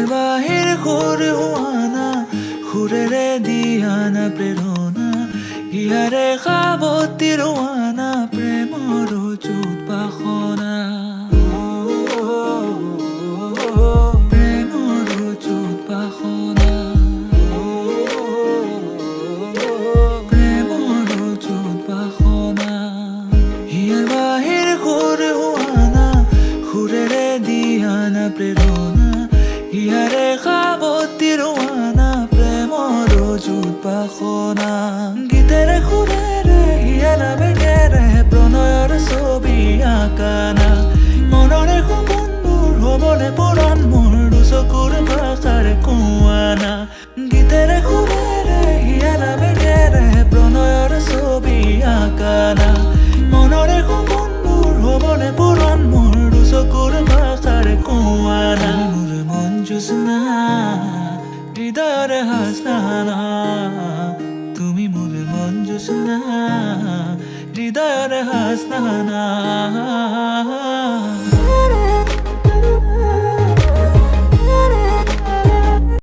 here বাহির ঘুরে হুয়ানা ঘুরে দিয়ানা প্রেরণা হিয়ারে খাবতি রোয়ানা প্রেমর চুত বাসনা প্রেমর চুত বাসনা প্রেমর চুত বাসনা হিয়ার বাহির ঘুরে হুয়ানা ঘুরে দিয়ানা প্রেরণা হিয়ারে খাবতি রোয়ানা প্রেমর চুত বাসনা গীতেরে খুরেরে হিয়ারা বেগেরে প্রণয়ৰ ছবি আঁকানা মনৰে সপোনবোৰ হ'বনে পৰাণ মোৰ দুচকুৰ ভাষাৰে কোৱানা গীতেৰে খুৰেৰে হিয়াৰা বেগেৰে প্ৰণয়ৰ ছবি আঁকানা মনৰে সপোনবোৰ হ'বনে পৰাণ মোৰ দুচকুৰ ভাষাৰে কোৱানা মোৰ মন জোছনা হৃদয়ৰে হাসনা তুমি মোৰ মন জোছনা হৃদয়ৰে হাসনা